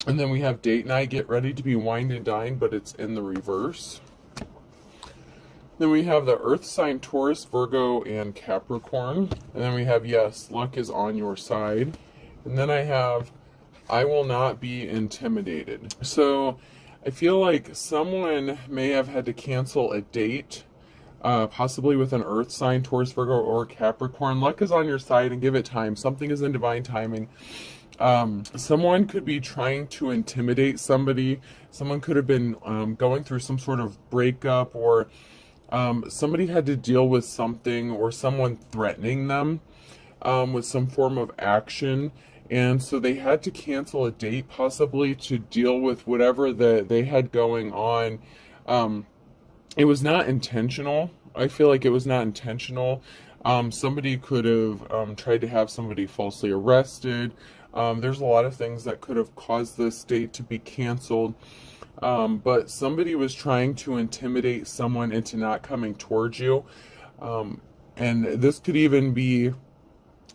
And then we have date night, get ready to be wined and dined, but it's in the reverse. Then we have the earth sign Taurus, Virgo, and Capricorn. And then we have yes, luck is on your side. And then I have I will not be intimidated. So I feel like someone may have had to cancel a date, possibly with an earth sign, Taurus, Virgo, or Capricorn. Luck is on your side and give it time. Something is in divine timing. Someone could be trying to intimidate somebody. Someone could have been going through some sort of breakup, or somebody had to deal with something, or someone threatening them with some form of action. And so they had to cancel a date, possibly to deal with whatever that they had going on. It was not intentional. I feel like it was not intentional. Somebody could have tried to have somebody falsely arrested. There's a lot of things that could have caused this date to be canceled. But somebody was trying to intimidate someone into not coming towards you. And this could even be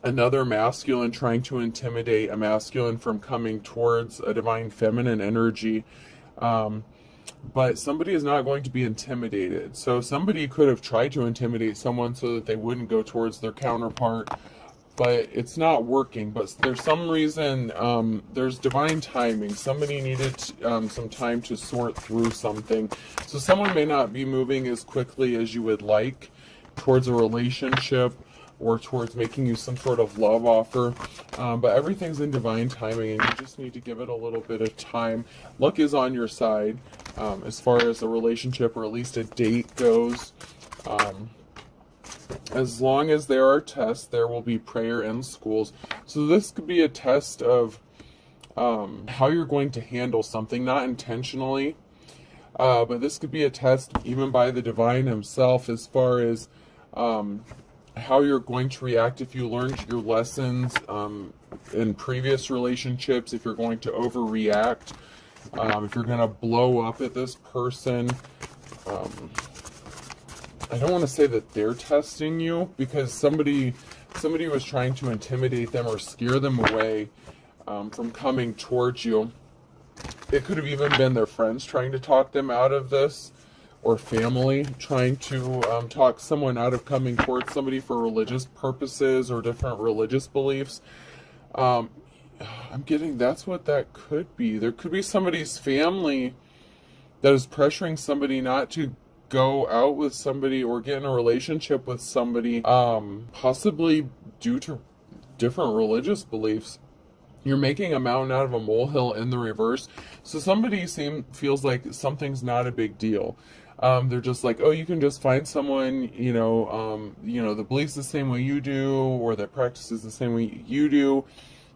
another masculine trying to intimidate a masculine from coming towards a divine feminine energy. But somebody is not going to be intimidated. So somebody could have tried to intimidate someone so that they wouldn't go towards their counterpart, but it's not working. But there's some reason, there's divine timing. Somebody needed some time to sort through something. So someone may not be moving as quickly as you would like towards a relationship, or towards making you some sort of love offer, but everything's in divine timing, and you just need to give it a little bit of time. Luck is on your side as far as a relationship, or at least a date goes. As long as there are tests, there will be prayer in schools. So this could be a test of how you're going to handle something, not intentionally, but this could be a test even by the divine himself, as far as how you're going to react if you learned your lessons in previous relationships, if you're going to overreact, if you're going to blow up at this person. I don't want to say that they're testing you, because somebody was trying to intimidate them or scare them away from coming towards you. It could have even been their friends trying to talk them out of this, or family trying to talk someone out of coming towards somebody for religious purposes or different religious beliefs. I'm getting that's what that could be. There could be somebody's family that is pressuring somebody not to go out with somebody or get in a relationship with somebody, possibly due to different religious beliefs. You're making a mountain out of a molehill in the reverse. So somebody feels like something's not a big deal. They're just like, oh, you can just find someone, that believes the same way you do, or that practices the same way you do.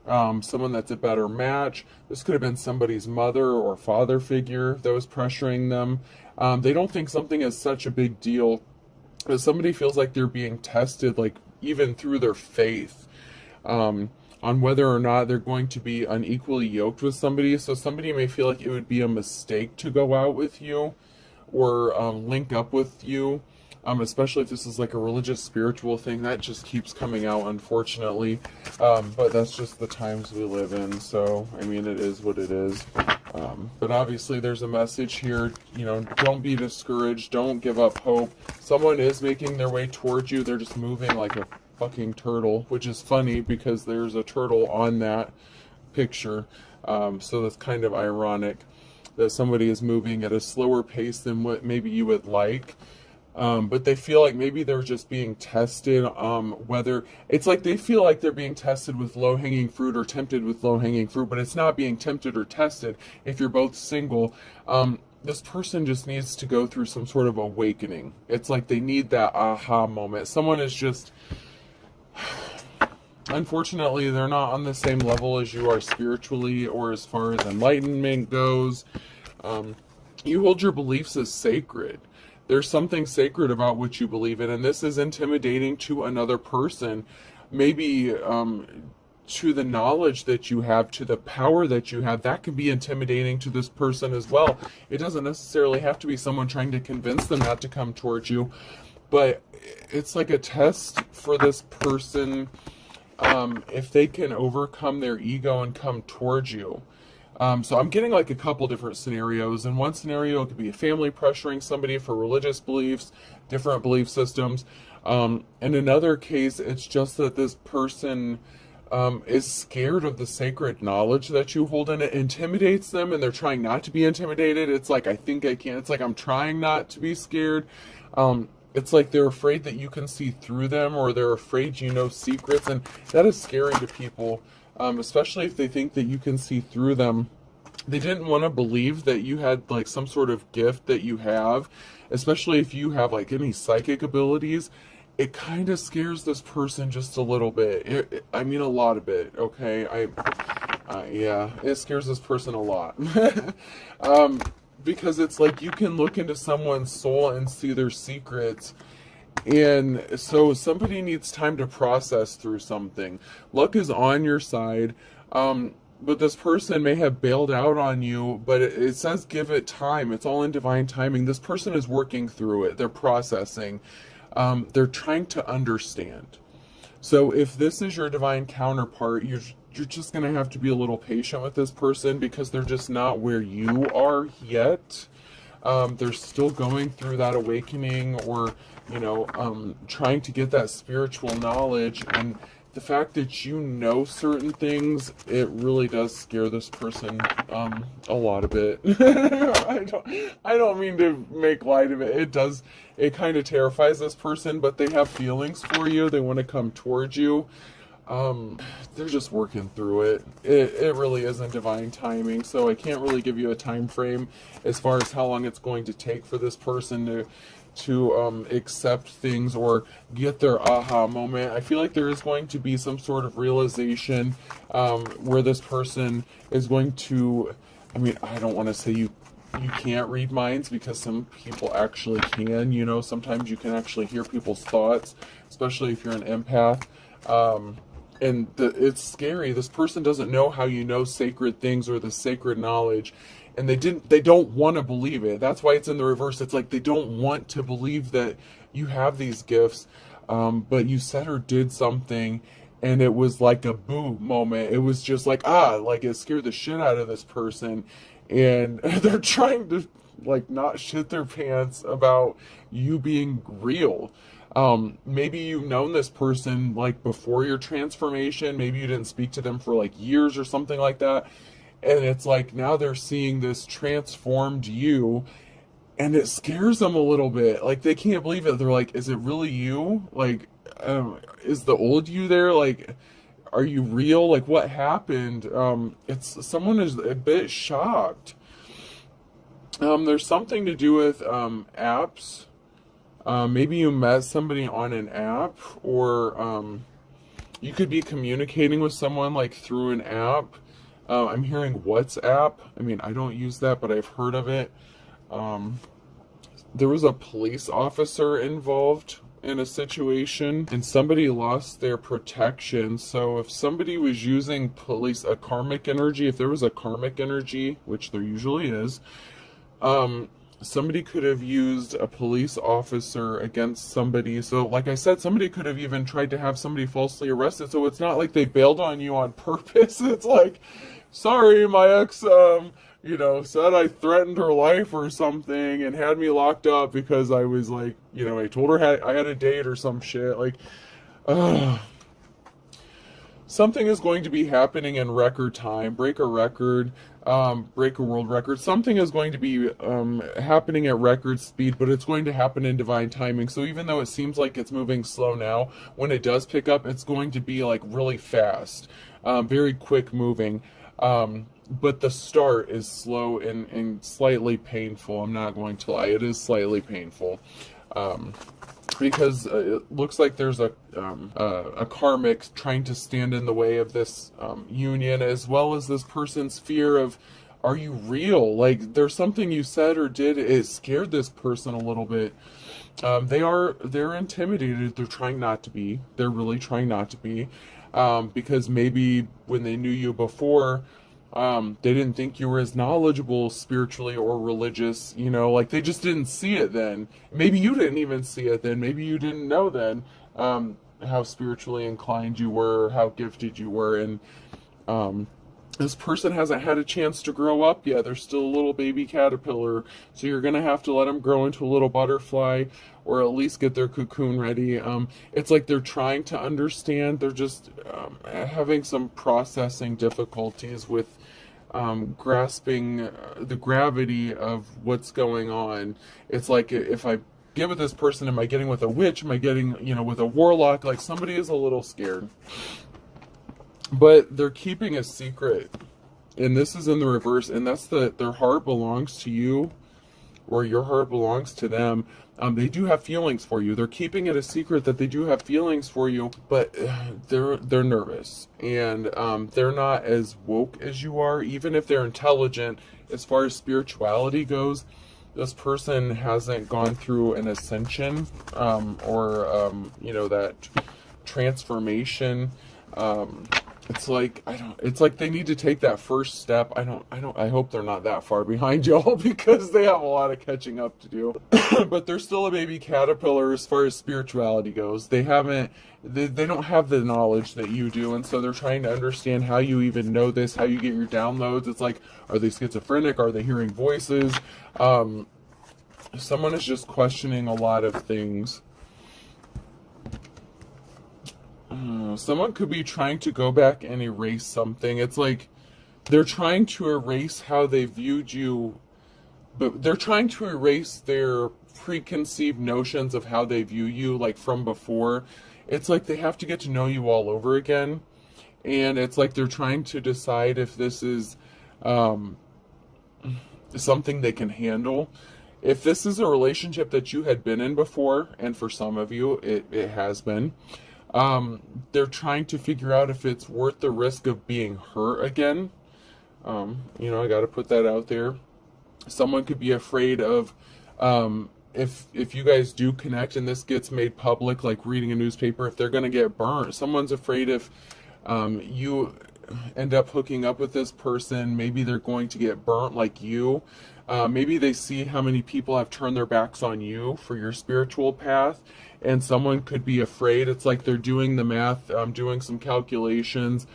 Someone that's a better match. This could have been somebody's mother or father figure that was pressuring them. They don't think something is such a big deal. But somebody feels like they're being tested, like even through their faith, on whether or not they're going to be unequally yoked with somebody. So somebody may feel like it would be a mistake to go out with you, or link up with you, especially if this is like a religious, spiritual thing. That just keeps coming out, unfortunately. But that's just the times we live in. So, I mean, it is what it is. But obviously there's a message here, don't be discouraged. Don't give up hope. Someone is making their way towards you. They're just moving like a fucking turtle, which is funny because there's a turtle on that picture. So that's kind of ironic that somebody is moving at a slower pace than what maybe you would like. But they feel like maybe they're just being tested, whether it's like they feel like they're being tested with low-hanging fruit or tempted with low-hanging fruit, but it's not being tempted or tested. If you're both single, this person just needs to go through some sort of awakening. It's like they need that aha moment. Someone is just, unfortunately, they're not on the same level as you are spiritually, or as far as enlightenment goes. You hold your beliefs as sacred. There's something sacred about what you believe in, and this is intimidating to another person. Maybe to the knowledge that you have, to the power that you have, that can be intimidating to this person as well. It doesn't necessarily have to be someone trying to convince them not to come towards you, but it's like a test for this person, if they can overcome their ego and come towards you. So I'm getting like a couple different scenarios. In one scenario, it could be a family pressuring somebody for religious beliefs, different belief systems. In another case, it's just that this person is scared of the sacred knowledge that you hold, and it intimidates them, and they're trying not to be intimidated. It's like, I think I can. It's like, I'm trying not to be scared. It's like they're afraid that you can see through them, or they're afraid you know secrets, and that is scary to people, especially if they think that you can see through them. They didn't want to believe that you had like some sort of gift that you have, especially if you have like any psychic abilities. It kind of scares this person just a little bit. I mean, a lot of it. Okay, yeah, it scares this person a lot. Because it's like you can look into someone's soul and see their secrets. And so somebody needs time to process through something. Luck is on your side. But this person may have bailed out on you, but it says give it time. It's all in divine timing. This person is working through it. They're processing. They're trying to understand. So if this is your divine counterpart, you're just going to have to be a little patient with this person, because they're just not where you are yet. They're still going through that awakening, or, trying to get that spiritual knowledge. And the fact that you know certain things, it really does scare this person a lot of it. I don't mean to make light of it. It does. It kind of terrifies this person, but they have feelings for you. They want to come towards you. They're just working through it. It really isn't divine timing, so I can't really give you a time frame as far as how long it's going to take for this person to accept things or get their aha moment. I feel like there is going to be some sort of realization where this person is going to, I mean, I don't want to say you can't read minds, because some people actually can. Sometimes you can actually hear people's thoughts, especially if you're an empath. It's scary. This person doesn't know how you know sacred things or the sacred knowledge, and they don't want to believe it. That's why it's in the reverse. It's like they don't want to believe that you have these gifts, but you said or did something, and it was like a boo moment. It was just like, like it scared the shit out of this person, and they're trying to like not shit their pants about you being real. Maybe you've known this person like before your transformation. Maybe you didn't speak to them for like years or something like that. And it's like now they're seeing this transformed you, and it scares them a little bit. Like they can't believe it. They're like, is it really you? Like, is the old you there? Like, are you real? Like, what happened? Someone is a bit shocked. There's something to do with apps. Maybe you met somebody on an app, or you could be communicating with someone like through an app. I'm hearing WhatsApp. I mean, I don't use that, but I've heard of it. There was a police officer involved in a situation, and somebody lost their protection. So if somebody was using a karmic energy, if there was a karmic energy, which there usually is, somebody could have used a police officer against somebody. So like I said, somebody could have even tried to have somebody falsely arrested. So it's not like they bailed on you on purpose. It's like, sorry, my ex, said I threatened her life or something and had me locked up because I was like, I told her I had a date or some shit. Like, something is going to be happening in record time. Break a record, break a world record. Something is going to be happening at record speed, but it's going to happen in divine timing. So even though it seems like it's moving slow now, when it does pick up, it's going to be like really fast, very quick moving. But the start is slow and slightly painful. I'm not going to lie, it is slightly painful. Because it looks like there's a karmic trying to stand in the way of this union, as well as this person's fear of, are you real? Like, there's something you said or did, it scared this person a little bit. They're intimidated. They're trying not to be. They're really trying not to be, because maybe when they knew you before, they didn't think you were as knowledgeable spiritually or religious, like they just didn't see it then. Maybe you didn't even see it then. Maybe you didn't know then how spiritually inclined you were, how gifted you were. And This person hasn't had a chance to grow up yet. They're still a little baby caterpillar. So you're going to have to let them grow into a little butterfly, or at least get their cocoon ready. It's like they're trying to understand. They're just having some processing difficulties with grasping the gravity of what's going on. It's like, if I get with this person, am I getting with a witch? Am I getting, with a warlock? Like, somebody is a little scared. But they're keeping a secret, and this is in the reverse, and that's their heart belongs to you, or your heart belongs to them. They do have feelings for you. They're keeping it a secret that they do have feelings for you, but they're nervous, and they're not as woke as you are. Even if they're intelligent, as far as spirituality goes, this person hasn't gone through an ascension, or that transformation. It's like, it's like they need to take that first step. I hope they're not that far behind y'all, because they have a lot of catching up to do. But they're still a baby caterpillar as far as spirituality goes. They don't have the knowledge that you do, and so they're trying to understand how you even know this, how you get your downloads. It's like, are they schizophrenic? Are they hearing voices? Someone is just questioning a lot of things. Someone could be trying to go back and erase something. It's like they're trying to erase how they viewed you, but they're trying to erase their preconceived notions of how they view you, like from before. It's like they have to get to know you all over again. And it's like they're trying to decide if this is something they can handle. If this is a relationship that you had been in before, and for some of you, it has been, they're trying to figure out if it's worth the risk of being hurt again. I got to put that out there. Someone could be afraid of, if you guys do connect and this gets made public, like reading a newspaper, if they're going to get burnt. Someone's afraid if you end up hooking up with this person, maybe they're going to get burnt like you. Maybe they see how many people have turned their backs on you for your spiritual path, and someone could be afraid. It's like they're doing the math, doing some calculations.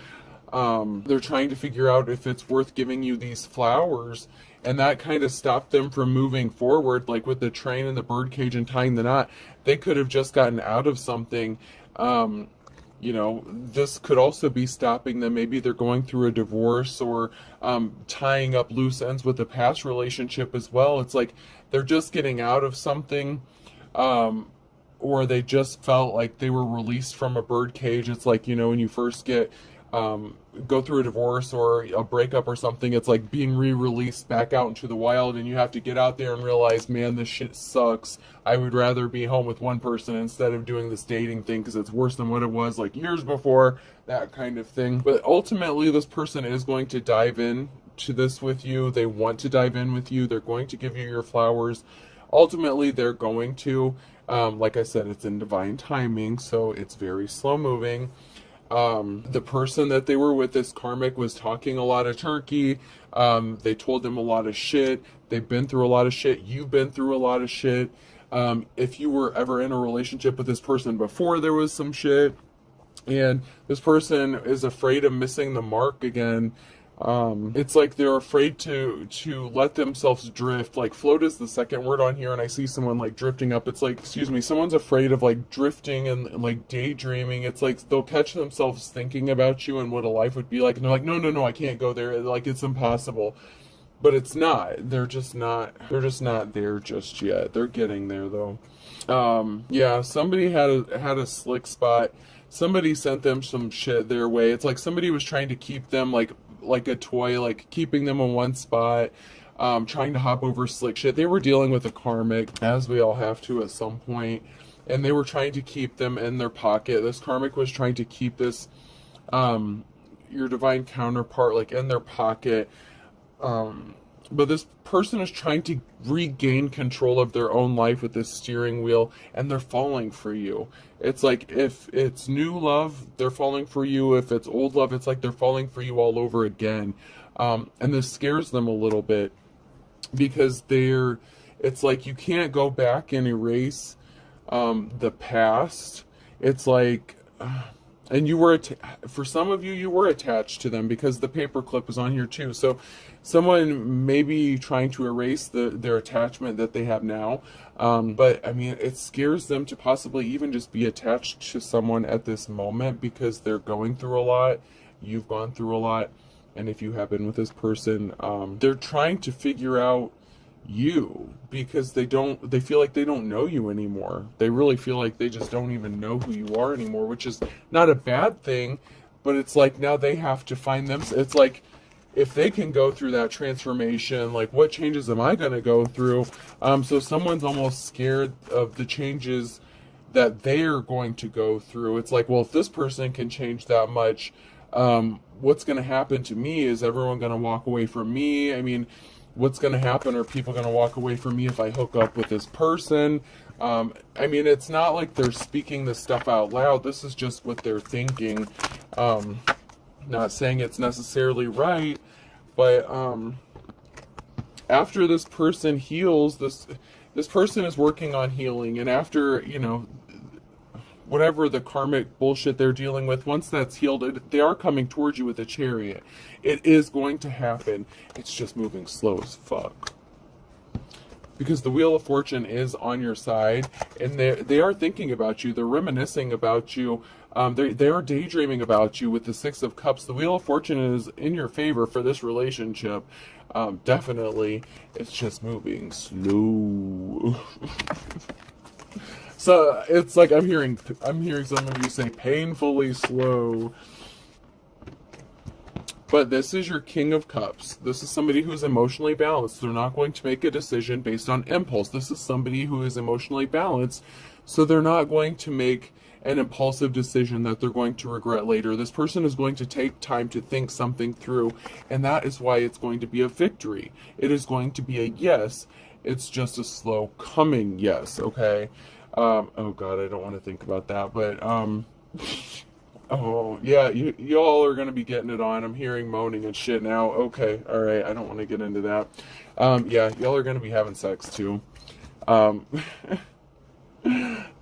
They're trying to figure out if it's worth giving you these flowers, and that kind of stopped them from moving forward, like with the train and the birdcage and tying the knot. They could have just gotten out of something. This could also be stopping them. Maybe they're going through a divorce, or tying up loose ends with a past relationship as well. It's like they're just getting out of something, or they just felt like they were released from a birdcage. It's like, when you first go through a divorce or a breakup or something, it's like being re-released back out into the wild, and you have to get out there and realize, man, this shit sucks. I would rather be home with one person instead of doing this dating thing, because it's worse than what it was like years before, that kind of thing. But ultimately, this person is going to dive in to this with you. They want to dive in with you. They're going to give you your flowers. Ultimately, they're going to, like I said, it's in divine timing, so it's very slow moving. The person that they were with, this karmic, was talking a lot of turkey. They told them a lot of shit. They've been through a lot of shit. You've been through a lot of shit. If you were ever in a relationship with this person before, there was some shit. And this person is afraid of missing the mark again. It's like they're afraid to let themselves drift. Like, float is the second word on here, and I see someone like drifting up. It's like, someone's afraid of like drifting and like daydreaming. It's like they'll catch themselves thinking about you and what a life would be like, and they're like, no, I can't go there. Like, it's impossible. But it's not. They're just not there just yet. They're getting there though. Somebody had a slick spot. Somebody sent them some shit their way. It's like somebody was trying to keep them like a toy, like keeping them in one spot, trying to hop over slick shit. They were dealing with a karmic, as we all have to at some point, and they were trying to keep them in their pocket. This karmic was trying to keep this, your divine counterpart, like in their pocket. But this person is trying to regain control of their own life with this steering wheel, and they're falling for you. It's like, if it's new love, they're falling for you. If it's old love, it's like they're falling for you all over again. And this scares them a little bit, because it's like you can't go back and erase the past. It's like, And you were, for some of you, you were attached to them because the paperclip was on here too. So someone may be trying to erase their attachment that they have now. But I mean, it scares them to possibly even just be attached to someone at this moment because they're going through a lot. You've gone through a lot. And if you have been with this person, they're trying to figure out you because they feel like they don't know you anymore. They really feel like they just don't even know who you are anymore, which is not a bad thing, but it's like now they have to find them. It's like if they can go through that transformation, like what changes am I going to go through? So someone's almost scared of the changes that they're going to go through. It's like, well, if this person can change that much, what's going to happen to me? Is everyone going to walk away from me? I mean, what's going to happen? Are people going to walk away from me if I hook up with this person? I mean, it's not like they're speaking this stuff out loud. This is just what they're thinking. Not saying it's necessarily right, but after this person heals, this person is working on healing, and after, you know, whatever the karmic bullshit they're dealing with, once that's healed, they are coming towards you with a chariot. It is going to happen. It's just moving slow as fuck. Because the Wheel of Fortune is on your side, and they are thinking about you. They're reminiscing about you. They are daydreaming about you with the Six of Cups. The Wheel of Fortune is in your favor for this relationship. Definitely. It's just moving slow. So it's like I'm hearing some of you say painfully slow. But this is your King of Cups. This is somebody who's emotionally balanced. They're not going to make a decision based on impulse. This is somebody who is emotionally balanced, so they're not going to make an impulsive decision that they're going to regret later. This person is going to take time to think something through, and that is why it's going to be a victory. It is going to be a yes. It's just a slow coming yes, okay? Oh God, I don't want to think about that, but, oh, yeah, y'all are going to be getting it on. I'm hearing moaning and shit now. Okay, all right, I don't want to get into that. Yeah, y'all are going to be having sex too.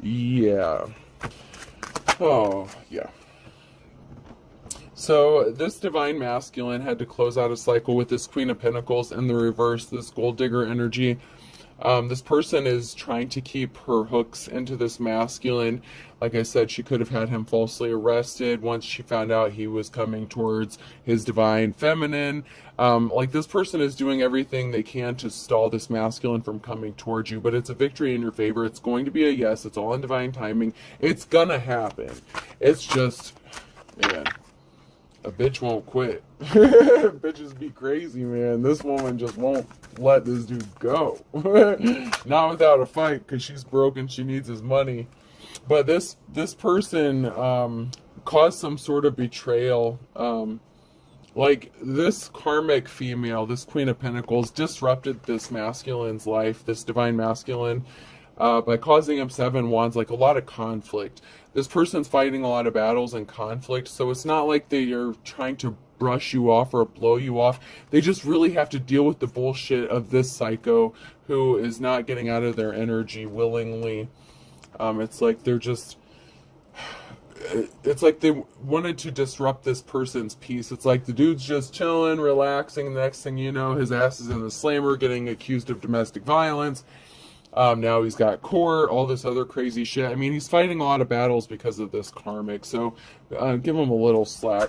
Yeah. Oh, yeah. So this divine masculine had to close out a cycle with this Queen of Pentacles in the reverse, this gold digger energy. This person is trying to keep her hooks into this masculine. Like I said, she could have had him falsely arrested once she found out he was coming towards his divine feminine. Like this person is doing everything they can to stall this masculine from coming towards you, but it's a victory in your favor. It's going to be a yes. It's all in divine timing. It's gonna happen. It's just, man, a bitch won't quit. Bitches be crazy, man. This woman just won't let this dude go. Not without a fight, because she's broken. She needs his money. But this person caused some sort of betrayal. Like this karmic female, this Queen of Pentacles, disrupted this masculine's life, this divine masculine, by causing him 7 wands, like a lot of conflict. This person's fighting a lot of battles and conflict, so it's not like they are trying to brush you off or blow you off. They just really have to deal with the bullshit of this psycho who is not getting out of their energy willingly. It's like they're just... It's like they wanted to disrupt this person's peace. It's like the dude's just chilling, relaxing. The next thing you know, his ass is in the slammer, getting accused of domestic violence. Now he's got court, all this other crazy shit. I mean, he's fighting a lot of battles because of this karmic. So give him a little slack.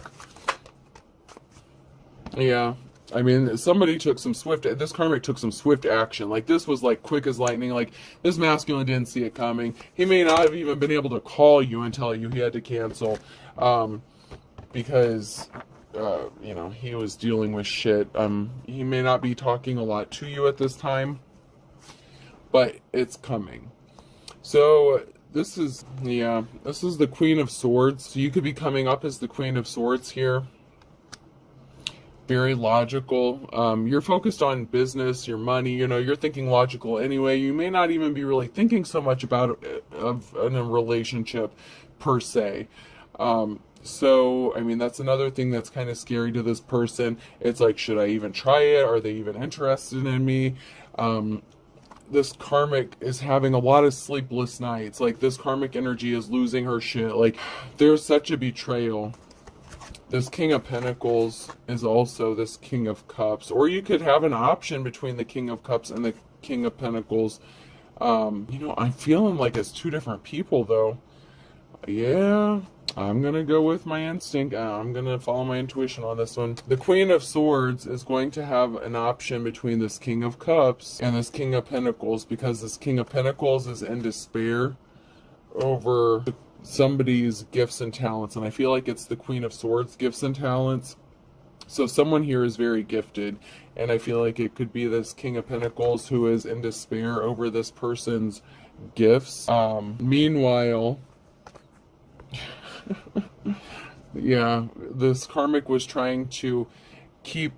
Yeah. I mean, somebody took some this karmic took some swift action. Like, this was, like, quick as lightning. Like, this masculine didn't see it coming. He may not have even been able to call you and tell you he had to cancel. Because, you know, he was dealing with shit. He may not be talking a lot to you at this time. But it's coming. So, this is the Queen of Swords. So, you could be coming up as the Queen of Swords here. Very logical. You're focused on business, your money, you know, you're thinking logical anyway. You may not even be really thinking so much about in a relationship per se. So, I mean, that's another thing that's kind of scary to this person. It's like, should I even try it? Are they even interested in me? this karmic is having a lot of sleepless nights. Like, this karmic energy is losing her shit. Like, there's such a betrayal. This King of Pentacles is also this King of Cups. Or you could have an option between the King of Cups and the King of Pentacles. You know, I'm feeling like it's two different people, though. Yeah, I'm going to go with my instinct. I'm going to follow my intuition on this one. The Queen of Swords is going to have an option between this King of Cups and this King of Pentacles, because this King of Pentacles is in despair over somebody's gifts and talents. And I feel like it's the Queen of Swords gifts and talents. So someone here is very gifted, and I feel like it could be this King of Pentacles who is in despair over this person's gifts. Meanwhile, yeah, this karmic was trying to keep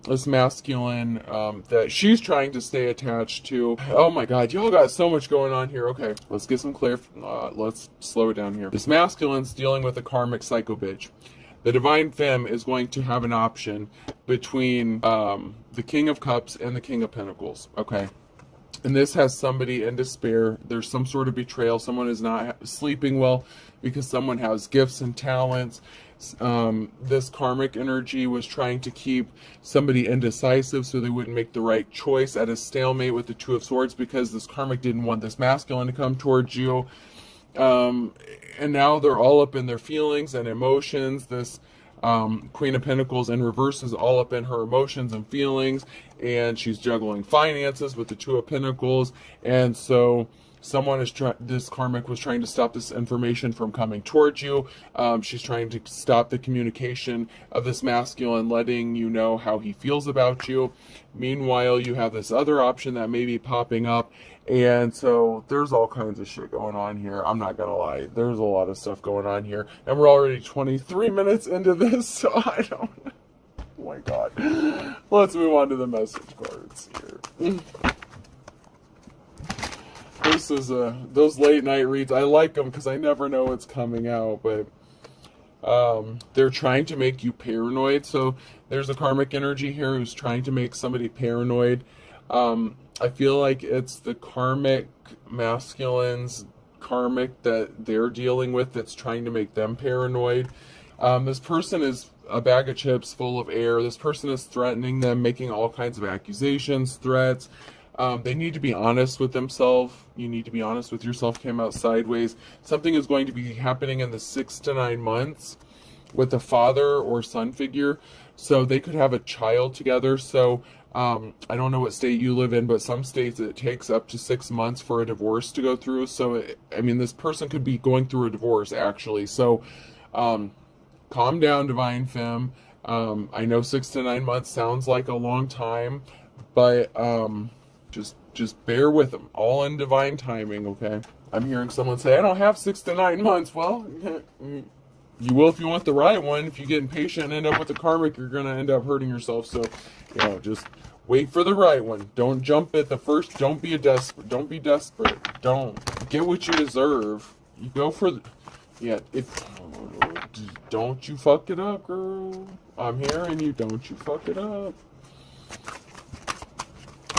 this masculine that she's trying to stay attached to. Oh my god, y'all got so much going on here. Okay, let's get some let's slow it down here. This masculine's dealing with a karmic psycho bitch. The Divine Femme is going to have an option between the King of Cups and the King of Pentacles. Okay. And this has somebody in despair. There's some sort of betrayal. Someone is not sleeping well because someone has gifts and talents. This karmic energy was trying to keep somebody indecisive so they wouldn't make the right choice, at a stalemate with the Two of Swords, because this karmic didn't want this masculine to come towards you. And now they're all up in their feelings and emotions. This Queen of Pentacles in reverse is all up in her emotions and feelings, and she's juggling finances with the Two of Pentacles. And so someone is this karmic was trying to stop this information from coming towards you. She's trying to stop the communication of this masculine letting you know how he feels about you. Meanwhile, you have this other option that may be popping up. And so there's all kinds of shit going on here. I'm not gonna lie. There's a lot of stuff going on here. And we're already 23 minutes into this, so I don't... Oh my god. Let's move on to the message cards here. This is those late night reads. I like them because I never know what's coming out, but they're trying to make you paranoid. So there's a karmic energy here who's trying to make somebody paranoid. I feel like it's the karmic masculine's karmic that they're dealing with that's trying to make them paranoid. This person is a bag of chips full of air. This person is threatening them, making all kinds of accusations, threats. They need to be honest with themselves. You need to be honest with yourself. Came out sideways. Something is going to be happening in the 6 to 9 months with a father or son figure. So they could have a child together. So I don't know what state you live in, but some states it takes up to 6 months for a divorce to go through. So, I mean, this person could be going through a divorce, actually. So, calm down, Divine Femme. I know 6 to 9 months sounds like a long time, but just bear with them. All in divine timing, okay? I'm hearing someone say, I don't have 6 to 9 months. Well, you will if you want the right one. If you get impatient and end up with a karmic, you're going to end up hurting yourself. So, you know, just wait for the right one. Don't jump at the first. Don't be desperate. Don't be desperate. Don't get what you deserve. You go for the... Yeah, don't you fuck it up, girl. I'm hearing you. Don't you fuck it up.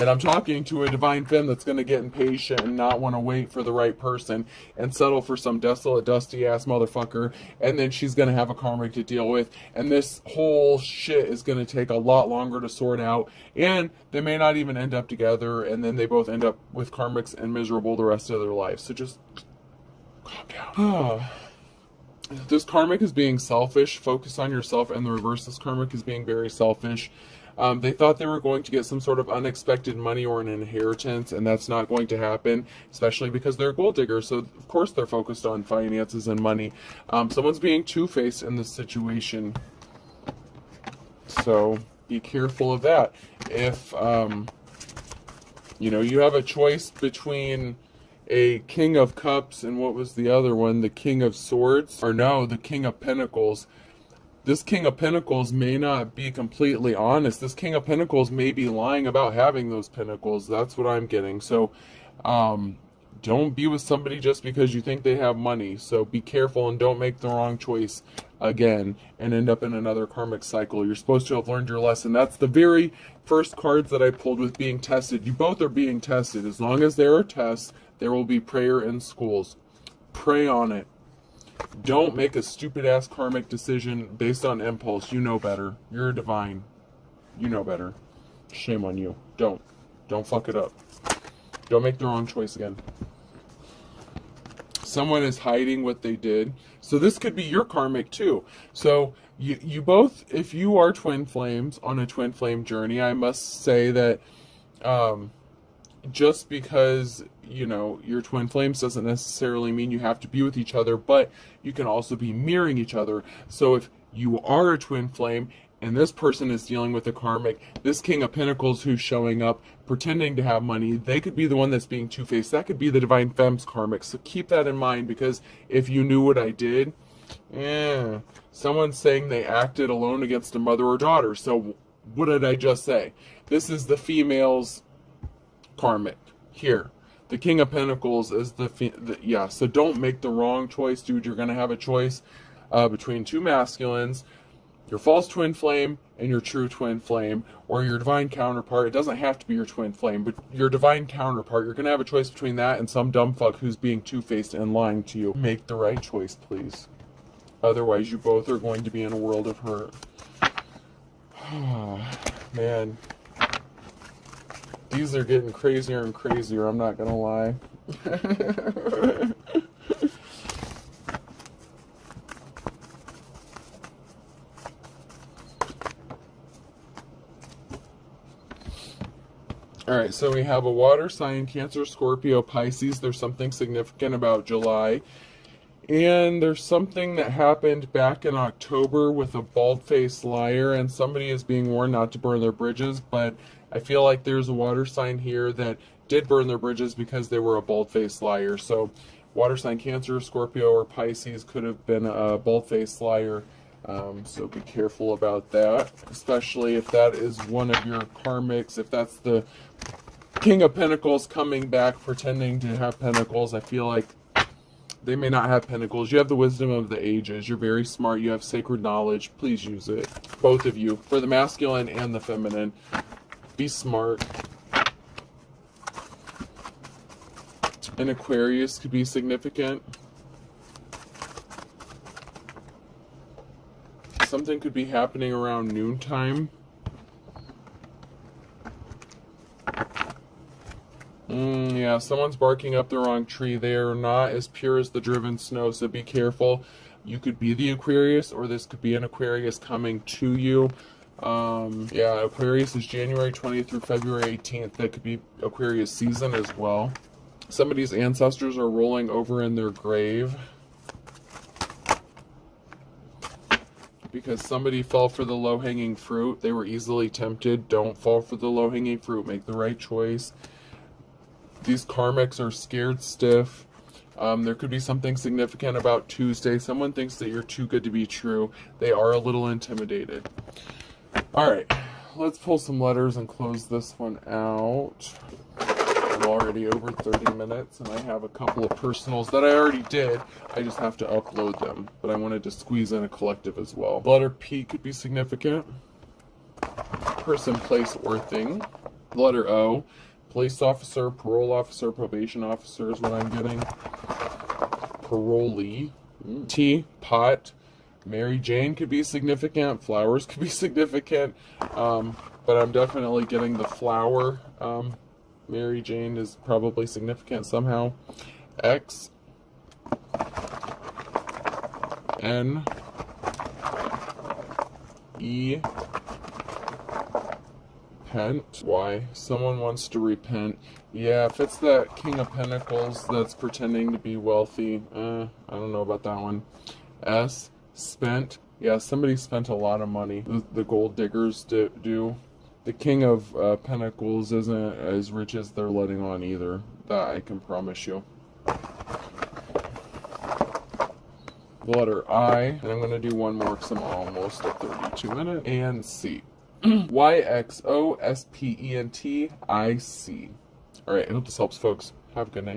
And I'm talking to a Divine Femme that's going to get impatient and not want to wait for the right person and settle for some desolate, dusty-ass motherfucker. And then she's going to have a karmic to deal with. And this whole shit is going to take a lot longer to sort out. And they may not even end up together. And then they both end up with karmics and miserable the rest of their life. So just calm down. This karmic is being selfish. Focus on yourself. And the reverse, this karmic is being very selfish. They thought they were going to get some sort of unexpected money or an inheritance, and that's not going to happen, especially because they're a gold digger. So, of course, they're focused on finances and money. Someone's being two-faced in this situation. So, be careful of that. If, you know, you have a choice between a King of Cups and what was the other one? The King of Swords? Or no, the King of Pentacles. This King of Pentacles may not be completely honest. This King of Pentacles may be lying about having those pentacles. That's what I'm getting. So, Don't be with somebody just because you think they have money. So be careful and don't make the wrong choice again and end up in another karmic cycle. You're supposed to have learned your lesson. That's the very first cards that I pulled with being tested. You both are being tested. As long as there are tests, there will be prayer in schools. Pray on it. Don't make a stupid ass karmic decision based on impulse. You know better. You're divine. You know better. Shame on you. Don't fuck it up. Don't make the wrong choice again. Someone is hiding what they did. So this could be your karmic too. So you both, if you are twin flames on a twin flame journey, I must say that just because, you know, you're twin flames doesn't necessarily mean you have to be with each other, but you can also be mirroring each other. So if you are a twin flame and this person is dealing with a karmic, this King of Pentacles who's showing up pretending to have money, they could be the one that's being two-faced. That could be the Divine Femmes karmic. So keep that in mind, because if you knew what I did, someone's saying they acted alone against a mother or daughter. So what did I just say? This is the female's karmic here. The King of Pentacles is so don't make the wrong choice, dude. You're going to have a choice between two masculines, your false twin flame and your true twin flame, or your divine counterpart. It doesn't have to be your twin flame, but your divine counterpart. You're going to have a choice between that and some dumb fuck who's being two-faced and lying to you. Make the right choice, please. Otherwise, you both are going to be in a world of hurt. Man. These are getting crazier and crazier, I'm not going to lie. Alright, so we have a water sign, Cancer, Scorpio, Pisces. There's something significant about July. And there's something that happened back in October with a bald-faced liar, and somebody is being warned not to burn their bridges, but I feel like there's a water sign here that did burn their bridges because they were a bald-faced liar. So water sign, Cancer, Scorpio, or Pisces could have been a bald-faced liar. So be careful about that, especially if that is one of your karmics. If that's the King of Pentacles coming back pretending to have pentacles, I feel like they may not have pentacles. You have the wisdom of the ages. You're very smart. You have sacred knowledge. Please use it. Both of you. For the masculine and the feminine. Be smart. An Aquarius could be significant. Something could be happening around noontime. Yeah, someone's barking up the wrong tree. They are not as pure as the driven snow, so be careful. You could be the Aquarius, or this could be an Aquarius coming to you. Yeah, Aquarius is January 20th through February 18th. That could be Aquarius season as well. Somebody's ancestors are rolling over in their grave because somebody fell for the low-hanging fruit. They were easily tempted. Don't fall for the low-hanging fruit. Make the right choice. These karmics are scared stiff. There could be something significant about Tuesday. Someone thinks that you're too good to be true. They are a little intimidated. Alright, let's pull some letters and close this one out. I'm already over 30 minutes, and I have a couple of personals that I already did. I just have to upload them, but I wanted to squeeze in a collective as well. The letter P could be significant. Person, place, or thing. The letter O. Police officer, parole officer, probation officer is what I'm getting. Parolee. T, pot. Mary Jane could be significant. Flowers could be significant. But I'm definitely getting the flower. Mary Jane is probably significant somehow. X. N. E. Repent. Why? Someone wants to repent. Yeah, if it's that King of Pentacles that's pretending to be wealthy, I don't know about that one. S. Spent. Yeah, somebody spent a lot of money. The gold diggers do. The King of Pentacles isn't as rich as they're letting on either. That I can promise you. The letter I, and I'm going to do one more because I'm almost at 32 minutes. And C. YXOSPENTIC. Alright, I hope this helps, folks. Have a good night.